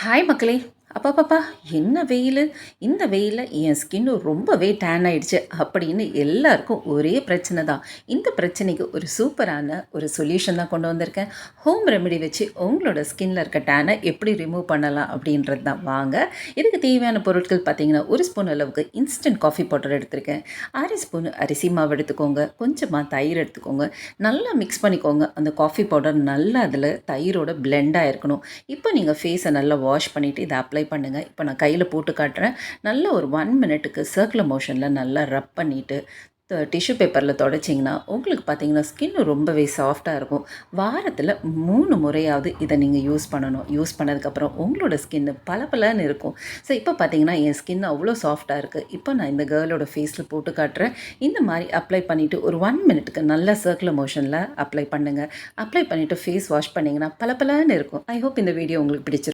Hi மக்களே! அப்பப்பப்பா! என்ன வெயிலு! இந்த வெயில்ல என் ஸ்கின்னு ரொம்பவே டேன் ஆயிடுச்சு அப்படின்னு எல்லாருக்கும் ஒரே பிரச்சனை தான். இந்த பிரச்சனைக்கு ஒரு சூப்பரான ஒரு சொல்யூஷன் தான் கொண்டு வந்திருக்கேன். ஹோம் ரெமெடி வச்சு உங்களோட ஸ்கின்ல இருக்க டேனை எப்படி ரிமூவ் பண்ணலாம் அப்படின்றது தான். வாங்க. இதுக்கு தேவையான பொருட்கள் பார்த்தீங்கன்னா, 1 ஸ்பூன் அளவுக்கு இன்ஸ்டன்ட் காஃபி பவுடர் எடுத்திருக்கேன். 1/2 ஸ்பூன் அரிசி மாவு எடுத்துக்கோங்க. கொஞ்சமா தயிர் எடுத்துக்கோங்க. நல்லா மிக்ஸ் பண்ணிக்கோங்க. அந்த காஃபி பவுடர் நல்லா அதில தயிரோட பிளெண்ட் ஆயிருக்கணும். இப்போ நீங்கள் ஃபேஸை நல்லா வாஷ் பண்ணிவிட்டு இதை அப்ளை பண்ணுங்கள். இப்போ நான் கையில் போட்டு காட்டுறேன். நல்லா ஒரு 1 மினிட்டுக்கு சர்க்குலர் மோஷனில் நல்லா ரப் பண்ணிவிட்டு டிஷ்யூ பேப்பரில் தொடச்சிங்கன்னா உங்களுக்கு பார்த்தீங்கன்னா ஸ்கின் ரொம்பவே சாஃப்டாக இருக்கும். வாரத்தில் 3 முறையாவது இதை நீங்கள் யூஸ் பண்ணணும். யூஸ் பண்ணதுக்கப்புறம் உங்களோட ஸ்கின்னு பளபளன்னு இருக்கும். ஸோ இப்போ பார்த்தீங்கன்னா என் ஸ்கின் அவ்வளோ சாஃப்டாக இருக்குது. இப்போ நான் இந்த கேர்ளோட ஃபேஸில் போட்டு காட்டுறேன். இந்த மாதிரி அப்ளை பண்ணிவிட்டு ஒரு 1 மினிட்டுக்கு நல்லா சர்க்குலர் மோஷனில் அப்ளை பண்ணுங்கள். அப்ளை பண்ணிவிட்டு ஃபேஸ் வாஷ் பண்ணிங்கன்னா பளபளன்னு இருக்கும். ஐ ஹோப் இந்த வீடியோ உங்களுக்கு பிடிச்சிருக்கும்.